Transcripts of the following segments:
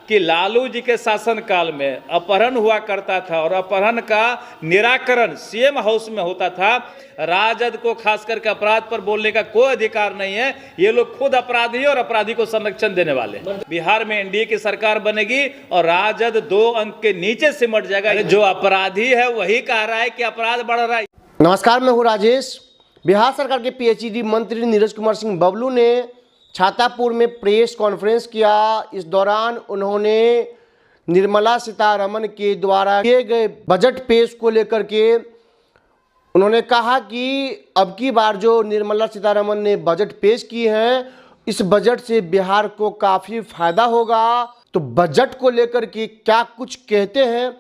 कि लालू जी के शासनकाल में अपहरण हुआ करता था और अपहरण का निराकरण सीएम हाउस में होता था। राजद को खास करके अपराध पर बोलने का कोई अधिकार नहीं है। ये लोग खुद अपराधी है और अपराधी को संरक्षण देने वाले। बिहार में एनडीए की सरकार बनेगी और राजद 2 अंक के नीचे सिमट जाएगा। जो अपराधी है वही कह रहा है कि अपराध बढ़ रहा है। नमस्कार, मैं हूँ राजेश। बिहार सरकार के पीएचईडी मंत्री नीरज कुमार सिंह बबलू ने छातापुर में प्रेस कॉन्फ्रेंस किया। इस दौरान उन्होंने निर्मला सीतारमण के द्वारा किए गए बजट पेश को लेकर के उन्होंने कहा कि अब की बार जो निर्मला सीतारमण ने बजट पेश की है, इस बजट से बिहार को काफ़ी फायदा होगा। तो बजट को लेकर के क्या कुछ कहते हैं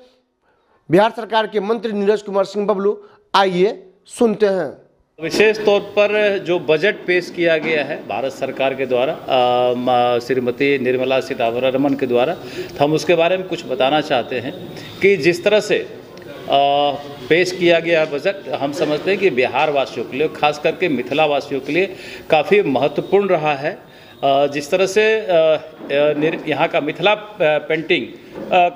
बिहार सरकार के मंत्री नीरज कुमार सिंह बबलू, आइए सुनते हैं। विशेष तौर पर जो बजट पेश किया गया है भारत सरकार के द्वारा श्रीमती निर्मला सीतारमण के द्वारा, तो हम उसके बारे में कुछ बताना चाहते हैं कि जिस तरह से पेश किया गया बजट, हम समझते हैं कि बिहार वासियों के लिए, खास करके मिथिला वासियों के लिए काफ़ी महत्वपूर्ण रहा है। जिस तरह से यहाँ का मिथिला पेंटिंग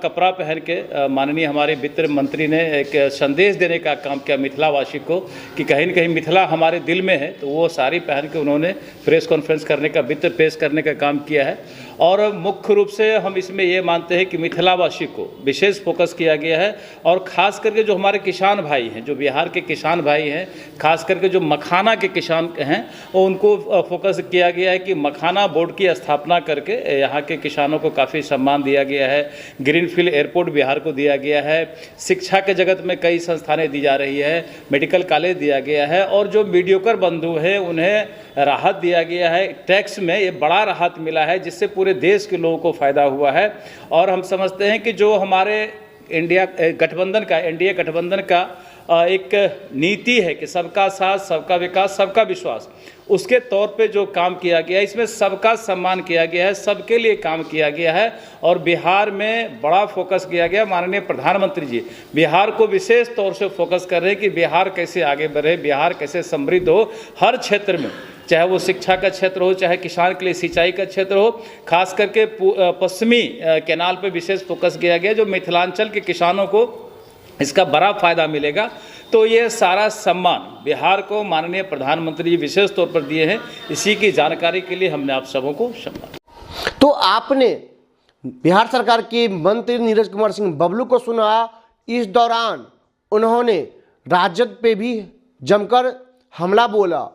कपड़ा पहन के माननीय हमारे वित्त मंत्री ने एक संदेश देने का काम किया मिथिलावासी को कि कहीं न कहीं मिथिला हमारे दिल में है। तो वो साड़ी पहन के उन्होंने प्रेस कॉन्फ्रेंस करने का, वित्त पेश करने का काम किया है। और मुख्य रूप से हम इसमें ये मानते हैं कि मिथिलावासी को विशेष फोकस किया गया है। और ख़ास करके जो हमारे किसान भाई हैं, जो बिहार के किसान भाई हैं, खास करके जो मखाना के किसान हैं, उनको फोकस किया गया है कि मखाना बोर्ड की स्थापना करके यहाँ के किसानों को काफ़ी सम्मान दिया गया है। ग्रीनफील्ड एयरपोर्ट बिहार को दिया गया है। शिक्षा के जगत में कई संस्थानें दी जा रही है। मेडिकल कॉलेज दिया गया है। और जो मीडियोकर बंधु हैं उन्हें राहत दिया गया है। टैक्स में ये बड़ा राहत मिला है जिससे पूरे देश के लोगों को फ़ायदा हुआ है। और हम समझते हैं कि जो हमारे एनडीए गठबंधन का एक नीति है कि सबका साथ, सबका विकास, सबका विश्वास, उसके तौर पे जो काम किया गया है, इसमें सबका सम्मान किया गया है, सबके लिए काम किया गया है। और बिहार में बड़ा फोकस किया गया। माननीय प्रधानमंत्री जी बिहार को विशेष तौर से फोकस कर रहे हैं कि बिहार कैसे आगे बढ़े, बिहार कैसे समृद्ध हो हर क्षेत्र में, चाहे वो शिक्षा का क्षेत्र हो, चाहे किसान के लिए सिंचाई का क्षेत्र हो। खास करके पश्चिमी कैनाल पे विशेष फोकस किया गया, जो मिथिलांचल के किसानों को इसका बड़ा फायदा मिलेगा। तो ये सारा सम्मान बिहार को माननीय प्रधानमंत्री जी विशेष तौर पर दिए हैं। इसी की जानकारी के लिए हमने आप सबों को सम्मान। तो आपने बिहार सरकार के मंत्री नीरज कुमार सिंह बबलू को सुना। इस दौरान उन्होंने राजद पे भी जमकर हमला बोला।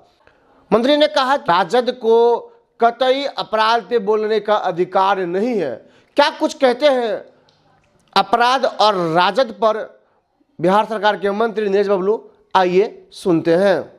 मंत्री ने कहा राजद को कतई अपराध पे बोलने का अधिकार नहीं है। क्या कुछ कहते हैं अपराध और राजद पर बिहार सरकार के मंत्री नीरज बबलू, आइए सुनते हैं।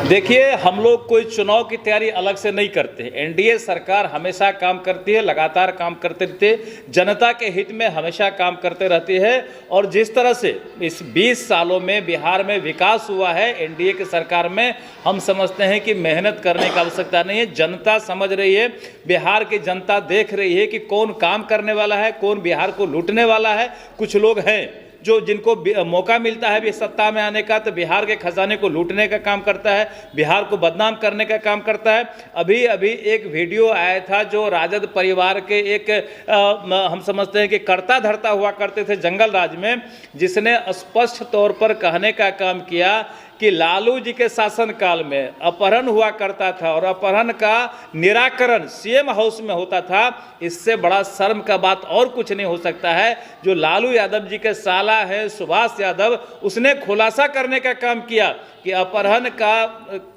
देखिए, हम लोग कोई चुनाव की तैयारी अलग से नहीं करते। एनडीए सरकार हमेशा काम करती है, लगातार काम करते रहते, जनता के हित में हमेशा काम करते रहती है। और जिस तरह से इस 20 सालों में बिहार में विकास हुआ है एनडीए की सरकार में, हम समझते हैं कि मेहनत करने की आवश्यकता नहीं है। जनता समझ रही है, बिहार की जनता देख रही है कि कौन काम करने वाला है, कौन बिहार को लूटने वाला है। कुछ लोग हैं जो जिनको मौका मिलता है भी सत्ता में आने का, तो बिहार के खजाने को लूटने का काम करता है, बिहार को बदनाम करने का काम करता है। अभी अभी एक वीडियो आया था जो राजद परिवार के एक हम समझते हैं कि कर्ता धर्ता हुआ करते थे जंगल राज में, जिसने स्पष्ट तौर पर कहने का काम किया कि लालू जी के शासनकाल में अपहरण हुआ करता था और अपहरण का निराकरण सीएम हाउस में होता था। इससे बड़ा शर्म का बात और कुछ नहीं हो सकता है। जो लालू यादव जी के साला है सुभाष यादव, उसने खुलासा करने का काम किया कि अपहरण का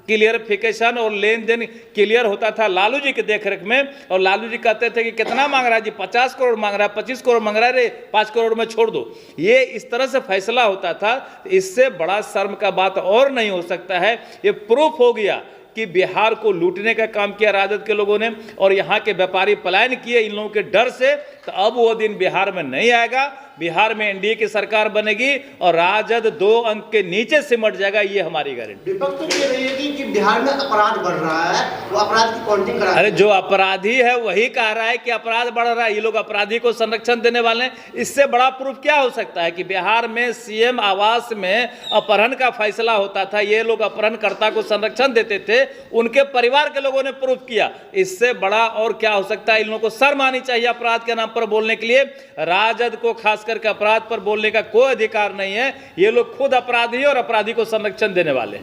क्लियरिफिकेशन और लेन देन क्लियर होता था लालू जी के देखरेख में। और लालू जी कहते थे कि कितना मांग रहा है जी, 50 करोड़ मांग रहा है, 25 करोड़ मांग रहा है, रे 5 करोड़ में छोड़ दो। ये इस तरह से फैसला होता था। इससे बड़ा शर्म का बात और नहीं हो सकता है। ये प्रूफ हो गया कि बिहार को लूटने का काम किया राजद के लोगों ने और यहाँ के व्यापारी पलायन किए इन लोगों के डर से। तो अब वो दिन बिहार में नहीं आएगा। बिहार में एनडीए की सरकार बनेगी और राजद 2 अंक के नीचे सिमट जाएगा, ये हमारी गारंटी। विपक्ष तो कह रही है कि बिहार में अपराध बढ़ रहा है, वो अपराध की काउंटिंग करा। अरे जो अपराधी है वही कह रहा है कि अपराध बढ़ रहा है, ये लोग अपराधी को संरक्षण देने वाले हैं। इससे बड़ा प्रूफ क्या हो सकता है कि बिहार में सीएम आवास में अपहरण का फैसला होता था, ये लोग अपहरणकर्ता को संरक्षण देते थे, उनके परिवार के लोगों ने प्रूफ किया। इससे बड़ा और क्या हो सकता है? इन लोगों को शर्म आनी चाहिए अपराध के नाम पर बोलने के लिए। राजद को खास करके अपराध पर बोलने का कोई अधिकार नहीं है, ये लोग खुद अपराधी और अपराधी को संरक्षण देने वाले।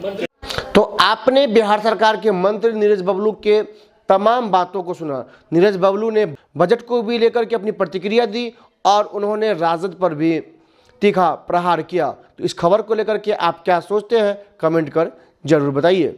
तो आपने बिहार सरकार के मंत्री नीरज बबलू के तमाम बातों को सुना। नीरज बबलू ने बजट को भी लेकर के अपनी प्रतिक्रिया दी और उन्होंने राजद पर भी तीखा प्रहार किया। तो इस खबर को लेकर के आप क्या सोचते हैं, कमेंट कर जरूर बताइए।